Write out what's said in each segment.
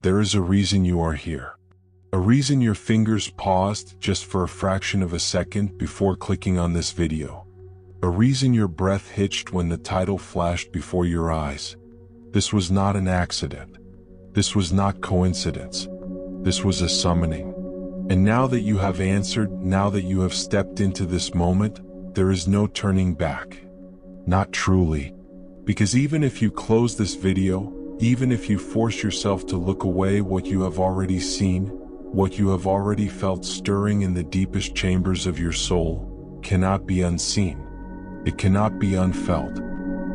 There is a reason you are here. A reason your fingers paused just for a fraction of a second before clicking on this video. A reason your breath hitched when the title flashed before your eyes. This was not an accident. This was not coincidence. This was a summoning. And now that you have answered, now that you have stepped into this moment, there is no turning back. Not truly. Because even if you close this video, even if you force yourself to look away, what you have already seen, what you have already felt stirring in the deepest chambers of your soul, cannot be unseen. It cannot be unfelt.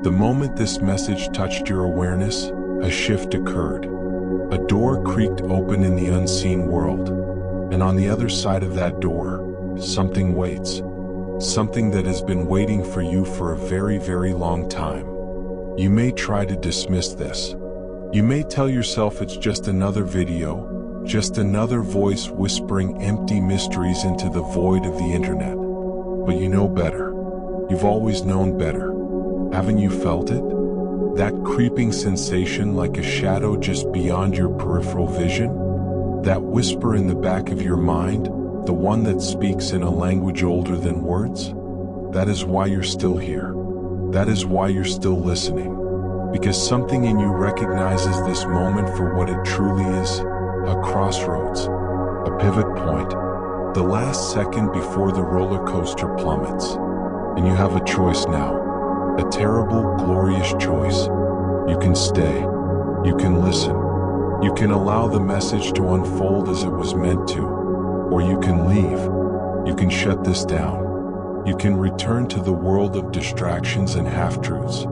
The moment this message touched your awareness, a shift occurred. A door creaked open in the unseen world. And on the other side of that door, something waits. Something that has been waiting for you for a very, very long time. You may try to dismiss this. You may tell yourself it's just another video, just another voice whispering empty mysteries into the void of the internet. But you know better. You've always known better. Haven't you felt it? That creeping sensation like a shadow just beyond your peripheral vision? That whisper in the back of your mind, the one that speaks in a language older than words? That is why you're still here. That is why you're still listening. Because something in you recognizes this moment for what it truly is, a crossroads, a pivot point, the last second before the roller coaster plummets. And you have a choice now, a terrible, glorious choice. You can stay, you can listen, you can allow the message to unfold as it was meant to, or you can leave, you can shut this down, you can return to the world of distractions and half-truths.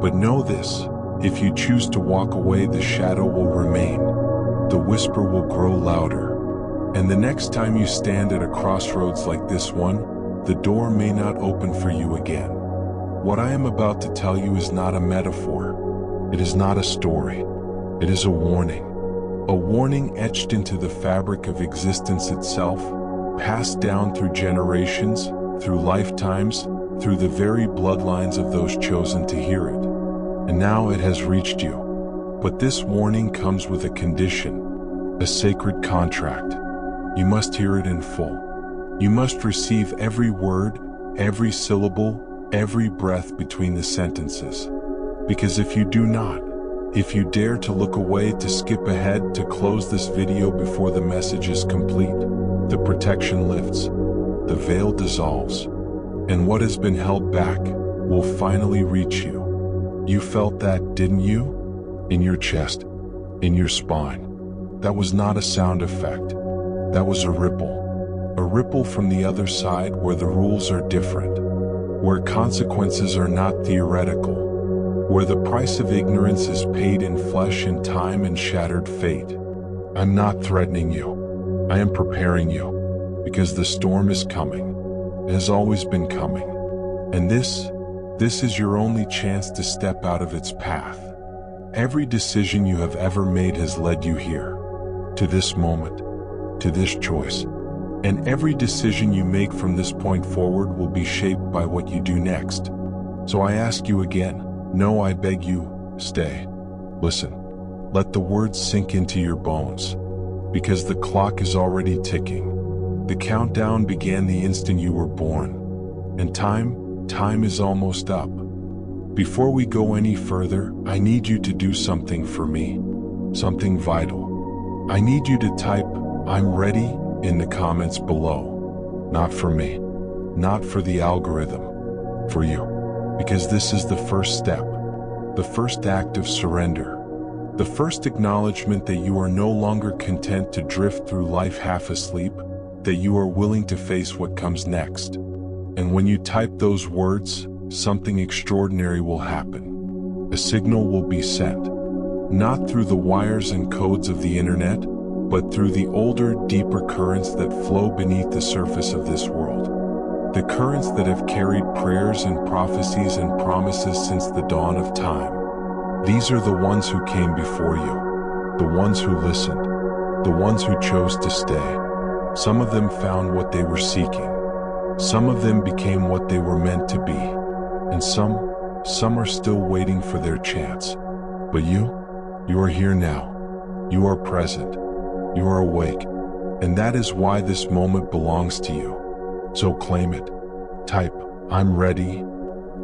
But know this, if you choose to walk away, the shadow will remain, the whisper will grow louder, and the next time you stand at a crossroads like this one, the door may not open for you again. What I am about to tell you is not a metaphor. It is not a story. It is a warning. A warning etched into the fabric of existence itself, passed down through generations, through lifetimes, through the very bloodlines of those chosen to hear it. And now it has reached you. But this warning comes with a condition, a sacred contract. You must hear it in full. You must receive every word, every syllable, every breath between the sentences. Because if you do not, if you dare to look away, to skip ahead, to close this video before the message is complete, the protection lifts, the veil dissolves, and what has been held back will finally reach you. You felt that, didn't you? In your chest, in your spine. That was not a sound effect. That was a ripple from the other side, where the rules are different, where consequences are not theoretical, where the price of ignorance is paid in flesh and time and shattered fate. I'm not threatening you. I am preparing you, because the storm is coming. It has always been coming. And this is your only chance to step out of its path. Every decision you have ever made has led you here, to this moment, to this choice. And every decision you make from this point forward will be shaped by what you do next. So I ask you again, no, I beg you, stay. Listen. Let the words sink into your bones. Because the clock is already ticking. The countdown began the instant you were born. And time is almost up. Before we go any further, I need you to do something for me. Something vital. I need you to type, "I'm ready," in the comments below. Not for me. Not for the algorithm. For you. Because this is the first step. The first act of surrender. The first acknowledgement that you are no longer content to drift through life half asleep, that you are willing to face what comes next. And when you type those words, something extraordinary will happen. A signal will be sent. Not through the wires and codes of the internet, but through the older, deeper currents that flow beneath the surface of this world. The currents that have carried prayers and prophecies and promises since the dawn of time. These are the ones who came before you, the ones who listened, the ones who chose to stay. Some of them found what they were seeking. Some of them became what they were meant to be. And some are still waiting for their chance. But you are here now. You are present. You are awake. And that is why this moment belongs to you. So claim it. Type, "I'm ready."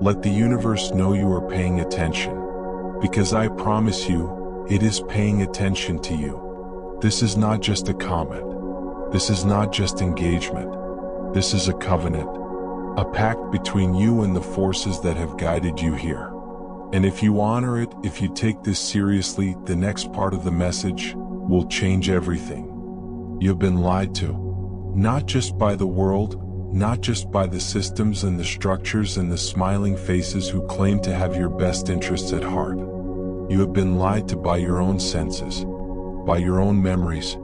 Let the universe know you are paying attention. Because I promise you, it is paying attention to you. This is not just a comment. This is not just engagement. This is a covenant. A pact between you and the forces that have guided you here. And if you honor it, if you take this seriously, the next part of the message will change everything. You've been lied to. Not just by the world, not just by the systems and the structures and the smiling faces who claim to have your best interests at heart. You have been lied to by your own senses, by your own memories,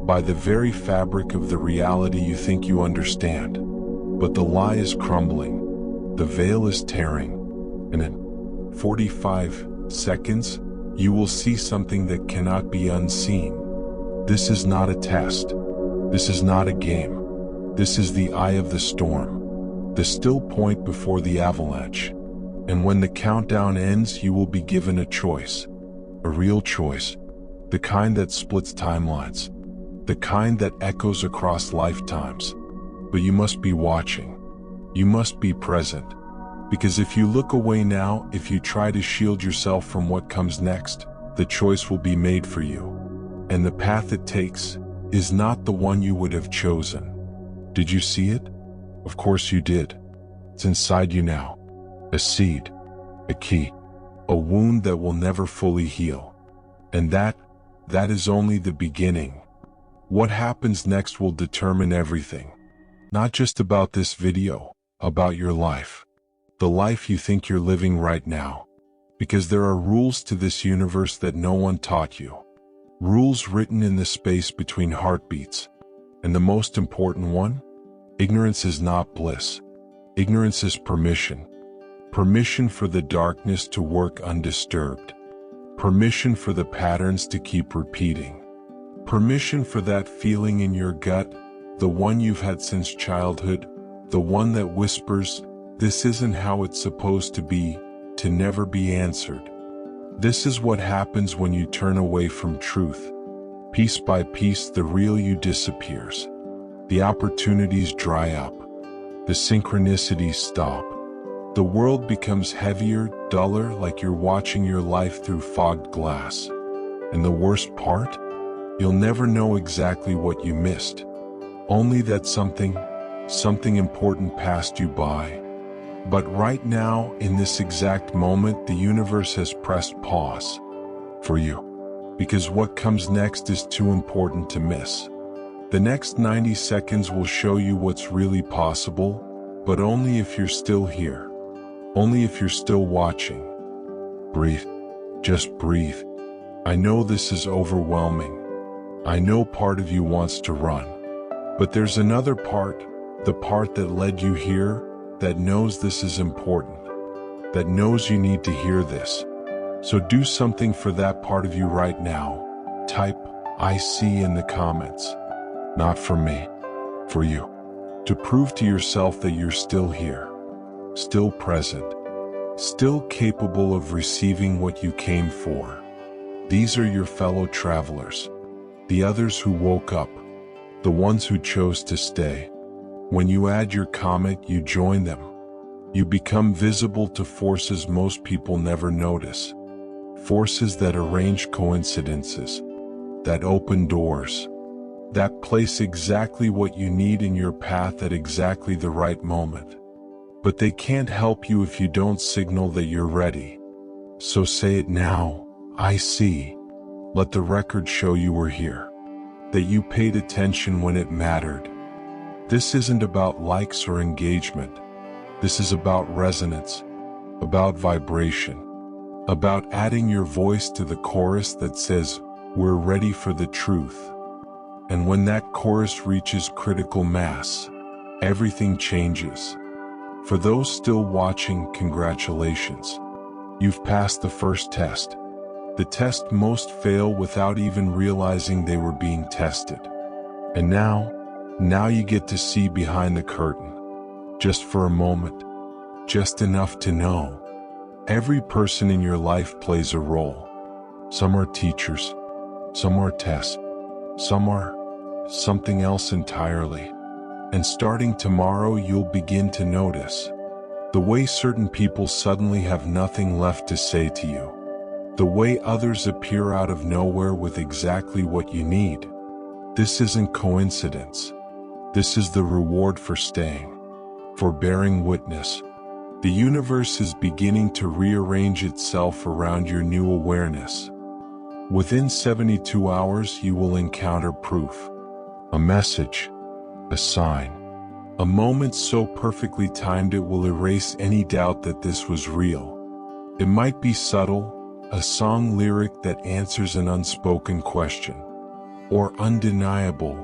by the very fabric of the reality you think you understand. But the lie is crumbling. The veil is tearing. And in 45 seconds, you will see something that cannot be unseen. This is not a test. This is not a game. This is the eye of the storm, the still point before the avalanche. And when the countdown ends, you will be given a choice, a real choice, the kind that splits timelines, the kind that echoes across lifetimes. But you must be watching. You must be present. Because if you look away now, if you try to shield yourself from what comes next, the choice will be made for you. And the path it takes is not the one you would have chosen. Did you see it? Of course you did. It's inside you now. A seed, a key, a wound that will never fully heal. And that is only the beginning. What happens next will determine everything. Not just about this video, about your life. The life you think you're living right now. Because there are rules to this universe that no one taught you. Rules written in the space between heartbeats. And the most important one? Ignorance is not bliss. Ignorance is permission. Permission for the darkness to work undisturbed. Permission for the patterns to keep repeating. Permission for that feeling in your gut, the one you've had since childhood, the one that whispers, "This isn't how it's supposed to be," to never be answered. This is what happens when you turn away from truth. Piece by piece, the real you disappears. The opportunities dry up. The synchronicities stop. The world becomes heavier, duller, like you're watching your life through fogged glass. And the worst part? You'll never know exactly what you missed. Only that something important passed you by. But right now, in this exact moment, the universe has pressed pause for you. Because what comes next is too important to miss. The next 90 seconds will show you what's really possible, but only if you're still here. Only if you're still watching. Breathe. Just breathe. I know this is overwhelming. I know part of you wants to run. But there's another part, the part that led you here, that knows this is important, that knows you need to hear this. So do something for that part of you right now. Type, "I see" in the comments. Not for me, for you. To prove to yourself that you're still here, still present, still capable of receiving what you came for. These are your fellow travelers, the others who woke up, the ones who chose to stay. When you add your comment, you join them. You become visible to forces most people never notice. Forces that arrange coincidences, that open doors, that place exactly what you need in your path at exactly the right moment. But they can't help you if you don't signal that you're ready. So say it now, "I see." Let the record show you were here, that you paid attention when it mattered. This isn't about likes or engagement. This is about resonance, about vibration, about adding your voice to the chorus that says, "We're ready for the truth." And when that chorus reaches critical mass, everything changes. For those still watching, congratulations. You've passed the first test. The test most fail without even realizing they were being tested. And now you get to see behind the curtain. Just for a moment. Just enough to know. Every person in your life plays a role. Some are teachers. Some are tests. Some are something else entirely. And starting tomorrow, you'll begin to notice the way certain people suddenly have nothing left to say to you. The way others appear out of nowhere with exactly what you need. This isn't coincidence. This is the reward for staying, for bearing witness. The universe is beginning to rearrange itself around your new awareness. Within 72 hours, you will encounter proof. A message, a sign, a moment so perfectly timed it will erase any doubt that this was real. It might be subtle, a song lyric that answers an unspoken question, or undeniable,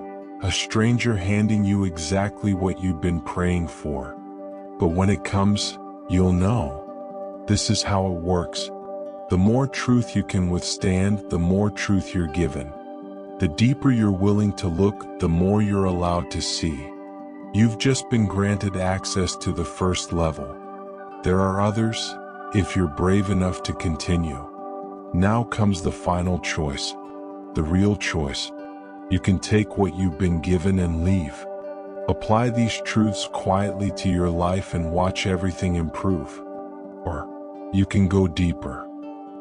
a stranger handing you exactly what you've been praying for. But when it comes, you'll know. This is how it works. The more truth you can withstand, the more truth you're given. The deeper you're willing to look, the more you're allowed to see. You've just been granted access to the first level. There are others, if you're brave enough to continue. Now comes the final choice, the real choice. You can take what you've been given and leave. Apply these truths quietly to your life and watch everything improve. Or you can go deeper.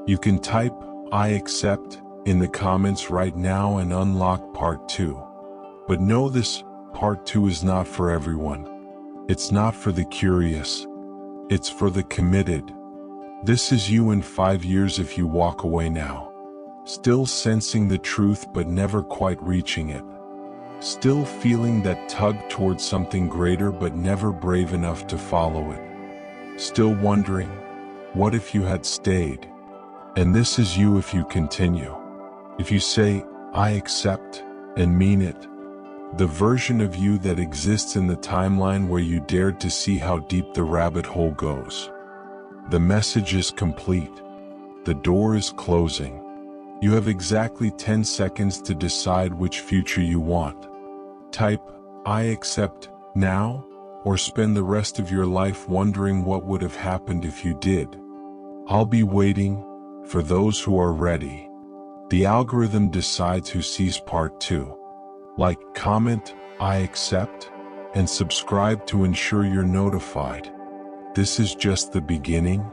You can type, "I accept," in the comments right now and unlock part 2. But know this, part 2 is not for everyone. It's not for the curious. It's for the committed. This is you in 5 years if you walk away now. Still sensing the truth but never quite reaching it. Still feeling that tug towards something greater but never brave enough to follow it. Still wondering, what if you had stayed? And this is you if you continue. If you say, "I accept," and mean it. The version of you that exists in the timeline where you dared to see how deep the rabbit hole goes. The message is complete. The door is closing. You have exactly 10 seconds to decide which future you want. Type, "I accept," now, or spend the rest of your life wondering what would have happened if you did. I'll be waiting for those who are ready. The algorithm decides who sees part 2. Like, comment, "I accept," and subscribe to ensure you're notified. This is just the beginning.